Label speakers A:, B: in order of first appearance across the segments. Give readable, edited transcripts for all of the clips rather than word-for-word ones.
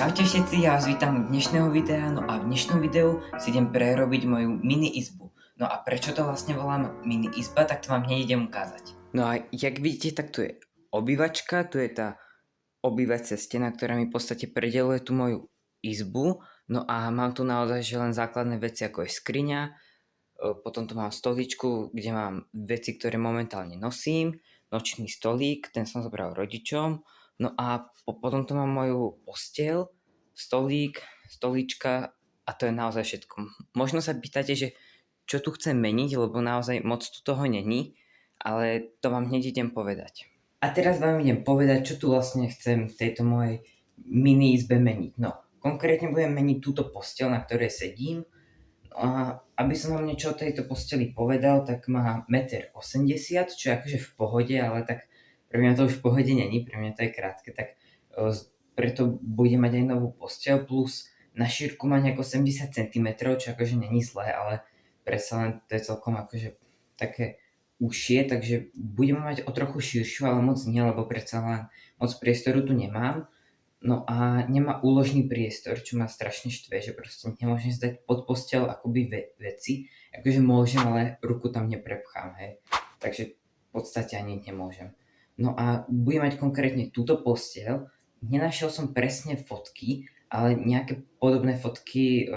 A: Čaute všetci, ja vás vítam u dnešného videa, no a v dnešnom videu si idem prerobiť moju mini izbu. No a prečo to vlastne volám mini izba, tak to vám hneď idem ukázať. No a jak vidíte, tak tu je obývačka, tu je tá obývacia stena, ktorá mi v podstate predeluje tú moju izbu. No a mám tu naozaj že len základné veci, ako je skriňa, potom tu mám stoličku, kde mám veci, ktoré momentálne nosím, nočný stolík, ten som zobral rodičom, no a potom tu mám moju posteľ, stolík, stolička a to je naozaj všetko. Možno sa pýtate, že čo tu chcem meniť, lebo naozaj moc tu toho není, ale to vám hneď idem povedať. A teraz vám idem povedať, čo tu vlastne chcem v tejto mojej mini izbe meniť. No, konkrétne budem meniť túto posteľ, na ktorej sedím. A aby som vám niečo o tejto posteli povedal, tak má 1,80 m, čo je akože v pohode, ale tak pre mňa to už v pohode není, pre mňa to je krátke, tak preto budem mať aj novú posteľ, plus na šírku má nejako 70 cm, čo akože není zlé, ale predsa len to je celkom akože také užšie, takže budem mať o trochu širšiu, ale moc nie, lebo predsa len moc priestoru tu nemám. No a nemá úložný priestor, čo ma strašne štve, že proste nemôžem zdať pod posteľ akoby veci. Akože môžem, ale ruku tam neprepchám, hej. Takže v podstate ani nemôžem. No a budem mať konkrétne túto posteľ. Nenašiel som presne fotky, ale nejaké podobné fotky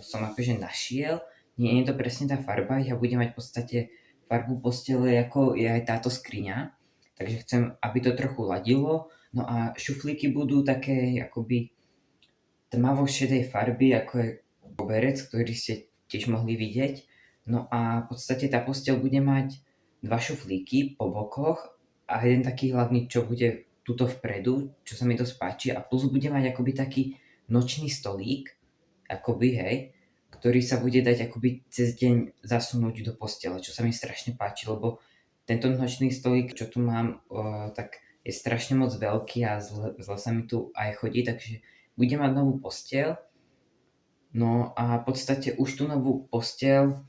A: som akože našiel. Nie je to presne tá farba, ja budem mať v podstate farbu postele, ako je aj táto skriňa. Takže chcem, aby to trochu ladilo. No a šuflíky budú také akoby tmavo šedej farby, ako je koberec, ktorý ste tiež mohli vidieť. No a v podstate tá posteľ bude mať dva šuflíky po bokoch a jeden taký hlavný, čo bude tuto vpredu, čo sa mi to spáči. A plus bude mať akoby taký nočný stolík, akoby, hej, ktorý sa bude dať akoby cez deň zasunúť do postele, čo sa mi strašne páči, lebo tento nočný stolík, čo tu mám, tak je strašne moc veľký a zle sa mi tu aj chodí, takže budem mať novú posteľ. No a v podstate už tú novú posteľ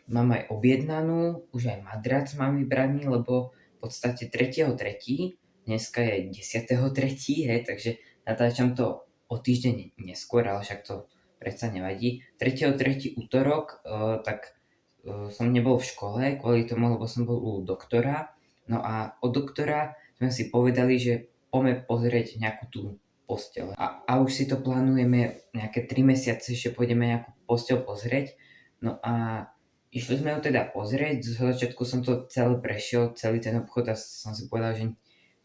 A: mám aj objednanú, už aj madrac mám vybraný, lebo v podstate 3.3., dneska je 10.3., hej, takže natáčam to o týždeň neskôr, ale však to predsa nevadí. 3.3. útorok, tak som nebol v škole kvôli tomu, lebo som bol u doktora. No a od doktora sme si povedali, že poďme pozrieť nejakú tú posteľ. A už si to plánujeme nejaké 3 mesiace, že pôjdeme nejakú posteľ pozrieť. No a išli sme ju teda pozrieť, z začiatku som to celé prešiel, celý ten obchod a som si povedal, že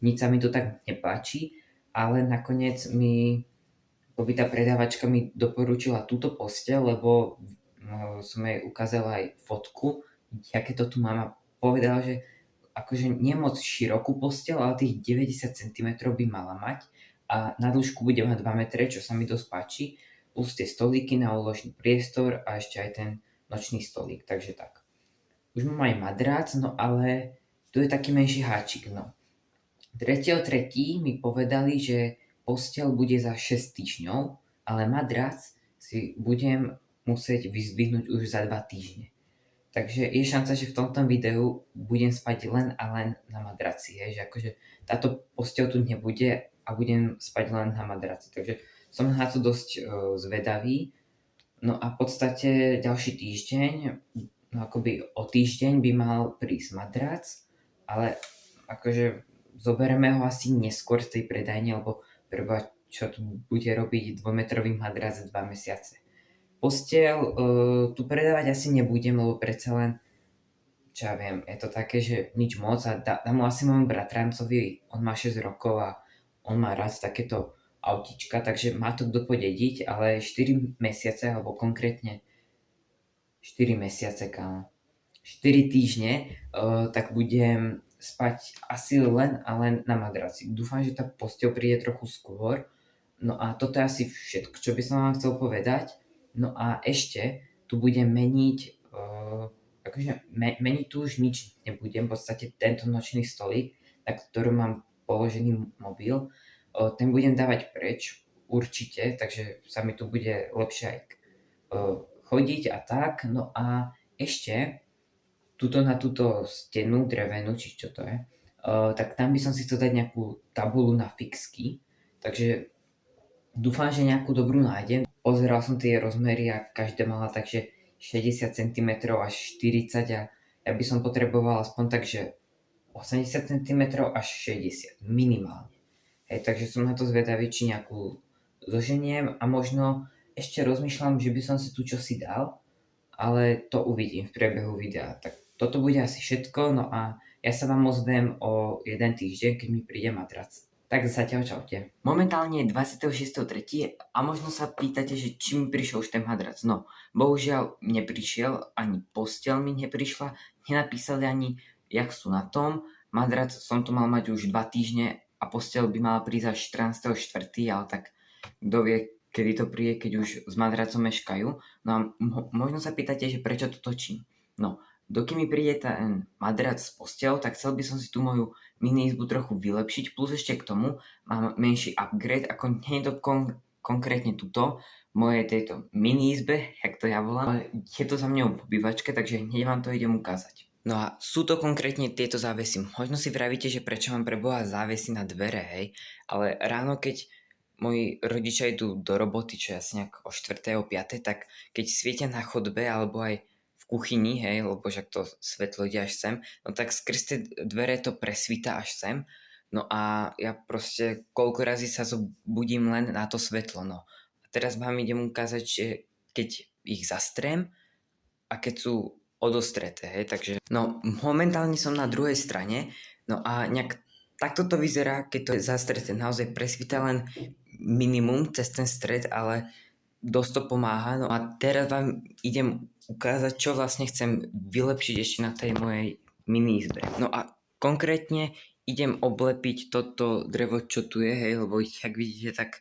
A: nič sa mi to tak nepáči, ale nakoniec mi tá predávačka mi doporučila túto posteľ, lebo som jej ukázal aj fotku, aké to tu mám a povedala, že akože nie moc širokú posteľ, ale tých 90 cm by mala mať a na dĺžku bude mať 2 metre, čo sa mi dosť páči, plus tie stolíky na úložný priestor a ešte aj ten nočný stolík, takže tak. Už mám aj madrác, no ale tu je taký menší háčik, no. 3.3. mi povedali, že posteľ bude za 6 týždňov, ale madrac si budem musieť vyzdvihnúť už za 2 týždne. Takže je šanca, že v tomto videu budem spať len a len na madraci, že akože táto posteľ tu nebude a budem spať len na madraci. Takže som na to dosť zvedavý. No a v podstate ďalší týždeň, no akoby o týždeň by mal prísť madrac, ale akože zoberieme ho asi neskôr z tej predajne, lebo preba, čo tu bude robiť 2-metrový madrac 2 mesiace. Posteľ tu predávať asi nebudem, lebo predsa len, čo ja viem, je to také, že nič moc a dám mu asi môjmu bratrancovi, on má 6 rokov a on má rád takéto autička, takže má to kto podediť, ale 4 mesiace, alebo konkrétne 4 mesiace, kámo, 4 týždne, tak budem spať asi len a len na madraci. Dúfam, že tá posteľ príde trochu skôr. No a toto je asi všetko, čo by som vám chcel povedať. No a ešte tu budem meniť, akože meniť tu už nič nebudem, v podstate tento nočný stolík, na ktorom mám položený mobil, ten budem dávať preč, určite, takže sa mi tu bude lepšie aj chodiť a tak. No a ešte tuto na túto stenu drevenú, či čo to je, tak tam by som si chcel dať nejakú tabulu na fixky, takže Dúfam, že nejakú dobrú nájdem. Pozeral som tie rozmery a každá mala takže 60 cm až 40 a ja by som potreboval aspoň takže 80 cm až 60 minimálne. Hej, takže som na to zvedavý, či nejakú zoženiem a možno ešte rozmýšľam, že by som si tu čosi dal, ale to uvidím v priebehu videa. Tak toto bude asi všetko, no a ja sa vám ozvem o jeden týždeň, keď mi príde matrac. Tak zatiaľ čaute. Momentálne je 26.3. a možno sa pýtate, že či mi prišiel už ten madrac. No, bohužiaľ neprišiel, ani posteľ mi neprišla, nenapísali ani, jak sú na tom. Madrac som to mal mať už 2 týždne a posteľ by mala prísť až 14.4., ale tak kto vie, kedy to príde, keď už s madracom meškajú. No a možno sa pýtate, že prečo to točím. No, dokým mi príde ten madrac s posteľou, tak chcel by som si tú moju mini izbu trochu vylepšiť, plus ešte k tomu mám menší upgrade, ako nie je to konkrétne tuto, mojej tejto mini izbe, jak to ja volám, ale je to za mňou v obývačke, takže hneď vám to idem ukázať. No a sú to konkrétne tieto závesy. Možno si vravíte, že prečo mám preboha závesy na dvere, hej, ale ráno, keď moji rodičia idú do roboty, čo je asi nejak o 4. o 5., tak keď svietia na chodbe alebo aj v kuchyni, hej, lebo však to svetlo ide až sem, no tak skrz tie dvere to presvíta až sem, no a ja proste koľko razy sa zobudím len na to svetlo, no. A teraz vám idem ukázať, že keď ich zastrem a keď sú odostreté, hej, takže, no momentálne som na druhej strane, no a nejak takto to vyzerá, keď to je zastreté, naozaj presvíta len minimum cez ten stred, ale dosť to pomáha. No a teraz vám idem ukázať, čo vlastne chcem vylepšiť ešte na tej mojej mini izbe. No a konkrétne idem oblepiť toto drevo, čo tu je, hej, lebo jak vidíte, tak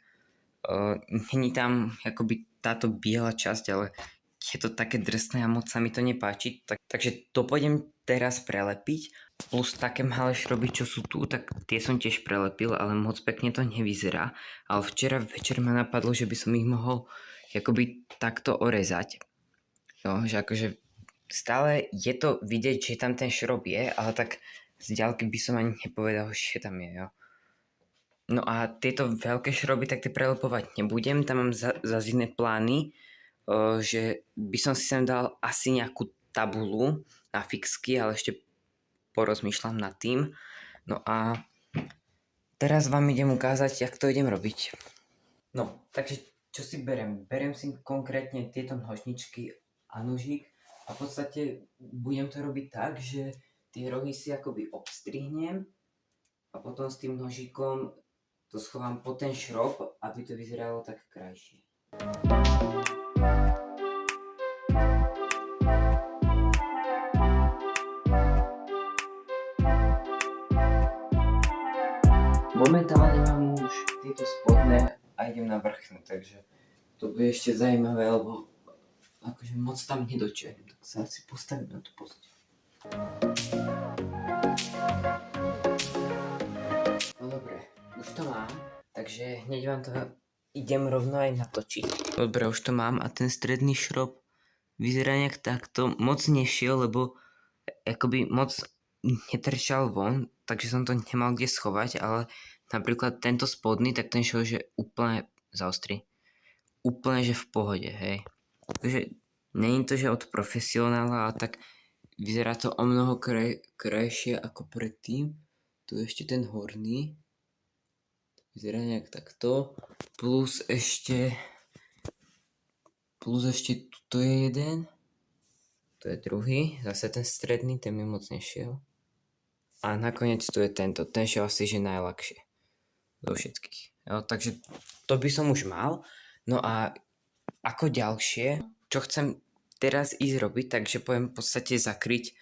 A: není tam akoby táto biela časť, ale je to také drsné a moc sa mi to nepáči. Takže to pôjdem teraz prelepiť, plus také malé šroby, čo sú tu, tak tie som tiež prelepil, ale moc pekne to nevyzerá. Ale včera večer ma napadlo, že by som ich mohol akoby takto orezať. No, že akože stále je to vidieť, že tam ten šrob je, ale tak z ďalky by som ani nepovedal, že tam je, jo. No a tieto veľké šroby tak tie prelepovať nebudem, tam mám zase iné plány, že by som si sem dal asi nejakú tabulu na fixky, ale ešte porozmýšľam nad tým. No a teraz vám idem ukázať, jak to idem robiť. No, takže čo si berem? Berem si konkrétne tieto nožničky a nožík a v podstate budem to robiť tak, že tie rohy si akoby obstrihnem a potom s tým nožíkom to schovám po ten šrob, aby to vyzeralo tak krajšie. Momentálne mám už tieto spodné a idem na vrchné, takže to bude ešte zaujímavé, lebo akože moc tam nedočiahnem, tak sa asi postavím na tú posteľ. No dobre, už to mám, takže hneď vám to idem rovno aj natočiť. Dobre, už to mám a ten stredný šrob vyzerá nejak takto, moc nešiel, lebo akoby moc netrčal von, takže som to nemal kde schovať, ale napríklad tento spodný, tak ten šiel, že úplne zaostri. Úplne, že v pohode, hej. Takže není to, že od profesionála, ale tak vyzerá to o mnoho krajšie ako predtým. Tu je ešte ten horný. Vyzerá nejak takto. Plus ešte tuto je jeden. To je druhý, zase ten stredný, ten mi moc nešiel. A nakoniec tu je tento, ten šiel asi, že najľahšie zo všetkých. Jo, takže to by som už mal. No a ako ďalšie, čo chcem teraz ísť robiť, takže poviem v podstate zakryť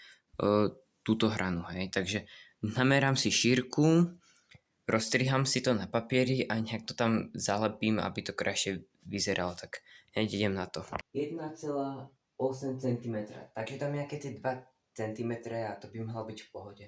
A: túto hranu, hej. Takže namerám si šírku, rozstriham si to na papieri a nejak to tam zalepím, aby to krajšie vyzeralo, tak hneď idem na to. 1,8 cm, takže tam nejaké tie 2 cm a to by mohlo byť v pohode.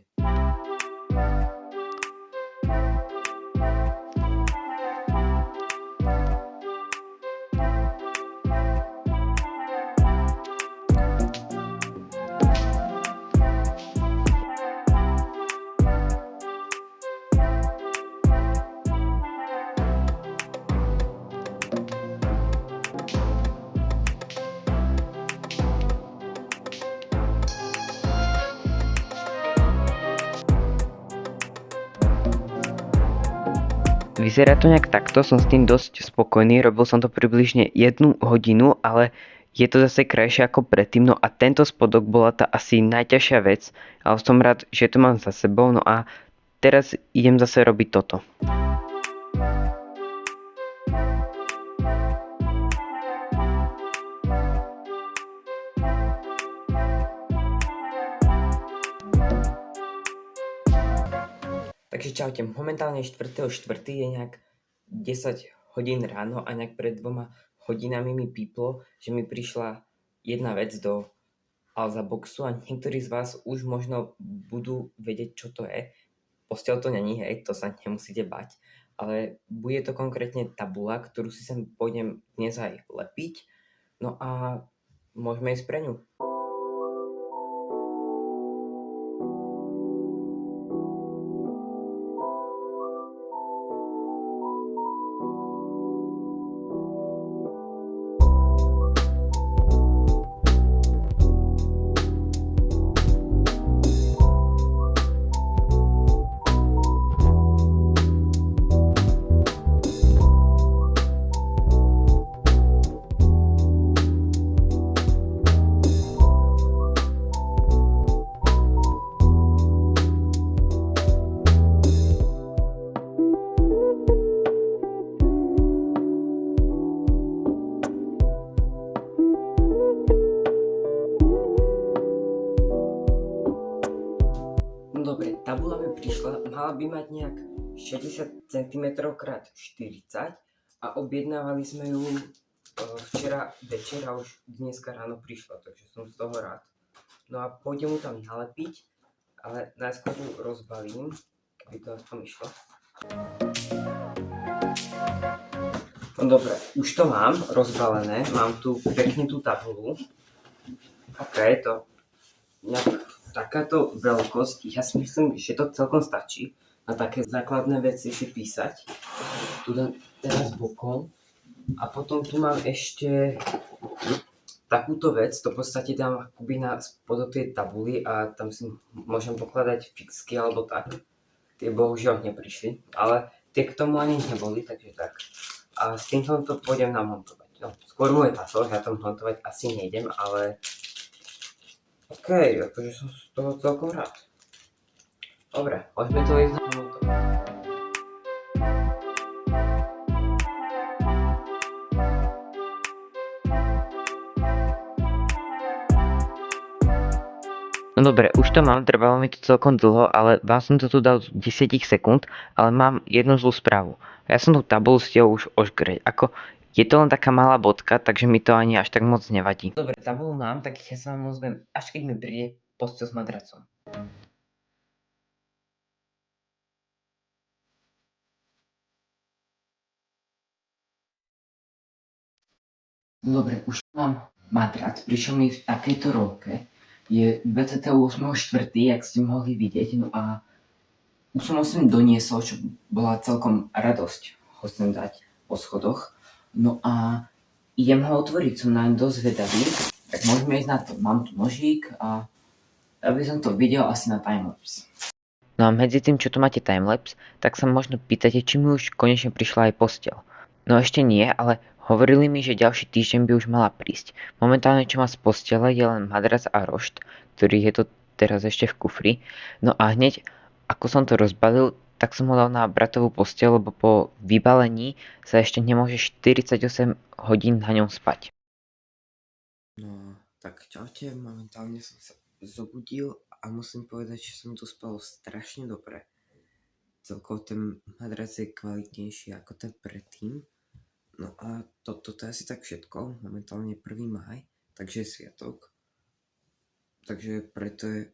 B: Vyzerá to nejak takto, som s tým dosť spokojný, robil som to približne 1 hodinu, ale je to zase krajšie ako predtým, no a tento spodok bola tá asi najťažšia vec, ale som rád, že to mám za sebou, no a teraz idem zase robiť toto.
A: Takže čaute, momentálne 4.4. je nejak 10 hodín ráno a nejak pred 2 hodinami mi píplo, že mi prišla jedna vec do Alza Boxu a niektorí z vás už možno budú vedieť, čo to je. Posteľ to není, hej, to sa nemusíte bať, ale bude to konkrétne tabula, ktorú si sem pôjdem dnes aj lepiť, no a môžeme ísť pre ňu. Dobre, tabula mi prišla, mala by mať nejak 60 cm x 40 a objednávali sme ju včera večer a už dneska ráno prišla, takže som z toho rád. No a pôjdem mu tam nalepiť, ale najskôr ju rozbalím, keby to aspoň išlo. No dobre, už to mám rozbalené, mám tu pekne tú tabulu. OK, to nejak takáto veľkosť, ja si myslím, že to celkom stačí na také základné veci si písať. Tu dám teraz bokom a potom tu mám ešte takúto vec, to v podstate dám akoby na spodok tej tabuly a tam si môžem pokladať fixky alebo tak. Tie bohužiaľ neprišli, ale tie k tomu ani neboli, takže tak. A s týmto to pôjdem namontovať. No, skôr môj táto, ja to montovať asi nejdem, ale OK, akože som z toho celkom rád. Dobre, poďme to ísť namontovať.
B: No dobre, už to mám, trvalo mi to celkom dlho, ale vám som to tu dal 10 sekúnd, ale mám jednu zlú správu. Ja som tú tabulu stihol už ožgrať, ako je to len taká malá bodka, takže mi to ani až tak moc nevadí.
A: Dobre, tabulu mám, tak ja sa vám ozvem, až keď mi príde posteľ s madracom. Dobre, už mám madrac, prišiel mi v takejto rolke. Je 28.4., jak ste mohli vidieť, no a už som ho sem doniesol, čo bola celkom radosť ho sem dať po schodoch. No a idem ho otvoriť, som naň dosť vedavý, tak môžeme ísť na to. Mám tu nožík a aby som to videl asi na timelapse.
B: No a medzi tým, čo tu máte timelapse, tak sa možno pýtate, či mi už konečne prišla aj posteľ. No ešte nie, ale hovorili mi, že ďalší týždeň by už mala prísť. Momentálne, čo má z postele, je len madrac a rošt, ktorý je to teraz ešte v kufri. No a hneď, ako som to rozbalil, tak som ho dal na bratovú posteľ, lebo po vybalení sa ešte nemôže 48 hodín na ňom spať.
A: No, tak čaute, momentálne som sa zobudil a musím povedať, že som tu spal strašne dobre. Celkovo ten madrac je kvalitnejší ako ten predtým. No a toto je asi tak všetko, momentálne 1. máj, takže je sviatok. Takže preto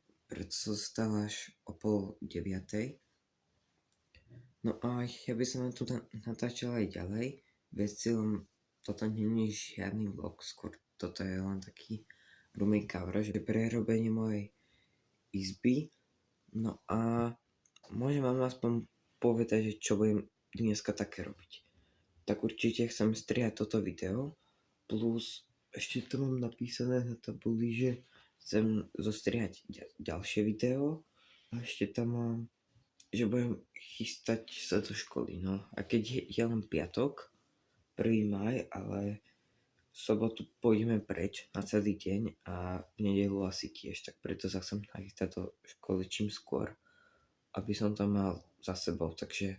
A: som stal až o 8:30. No a ja by som tu natáčal aj ďalej, bez cieľom toto nie je žiadny vlog, skôr toto je len taký rooming cover, že prerobenie mojej izby. No a môžem vám aspoň povedať, že čo budem dneska také robiť.
C: tak určite chcem strihať toto video, plus ešte to mám napísané na tabuli, že chcem zostrihať ďalšie video a ešte tam mám, že budem chystať sa do školy, no a keď je len piatok, 1. maj, ale v sobotu pôjdeme preč na celý deň a v nedeľu asi tiež, tak preto sa chcem nachystať do školy čím skôr, aby som to mal za sebou, takže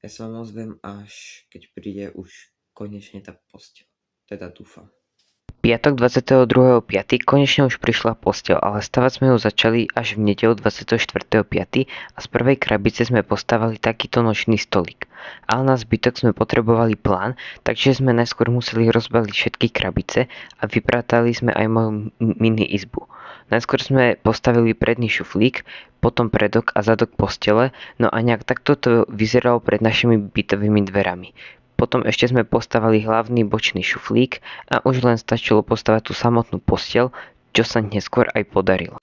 C: ja sa vám ozvem, až keď príde už konečne tá posteľ, teda dúfam.
B: Piatok 22.5. konečne už prišla posteľ, ale stavať sme ju začali až v nedeľu 24.5. a z prvej krabice sme postavili takýto nočný stolík. Ale na zbytok sme potrebovali plán, takže sme najskôr museli rozbaliť všetky krabice a vypratali sme aj moju mini izbu. Najskôr sme postavili predný šuflík, potom predok a zadok postele, no a nejak takto to vyzeralo pred našimi bytovými dverami. Potom ešte sme postavili hlavný bočný šuflík a už len stačilo postavať tú samotnú posteľ, čo sa neskôr aj podarilo.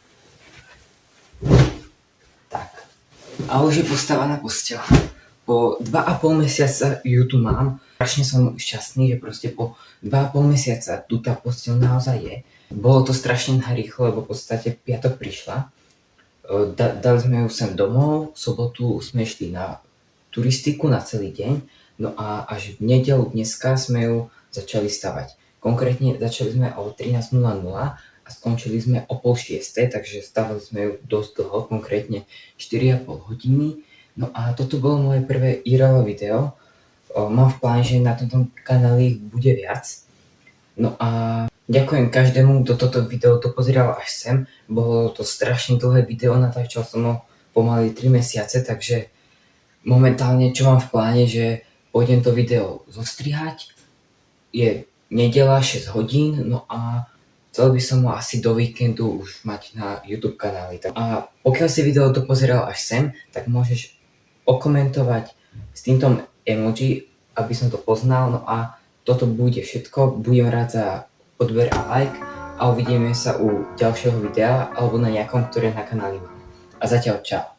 A: Tak, a už je postavená posteľ. Po 2,5 mesiaca ju tu mám. Strašne som šťastný, že proste po 2,5 mesiaca tu tá posteľ naozaj je. Bolo to strašne narýchlo, lebo v podstate piatok prišla. Dali sme ju sem domov, v sobotu sme išli na turistiku na celý deň. No a až v nedeľu dneska sme ju začali stavať. Konkrétne začali sme o 13:00 a skončili sme o 5:30, takže stavali sme ju dosť dlho, konkrétne 4,5 hodiny. No a toto bolo moje prvé IRL video. Mám v pláne, že na tomto kanáli ich bude viac. No a ďakujem každému, kto toto video dopozeral až sem. Bolo to strašne dlhé video, natáčal som ho pomaly 3 mesiace, takže momentálne čo mám v pláne, že pôjdem to video zostrihať, je nedeľa 6 hodín, no a chcel by som ho asi do víkendu už mať na YouTube kanáli. A pokiaľ si video dopozeral až sem, tak môžeš okomentovať s týmto emoji, aby som to poznal, no a toto bude všetko, budem rád za odber a like a uvidíme sa u ďalšieho videa alebo na nejakom, ktoré na kanáli mám. A zatiaľ čau.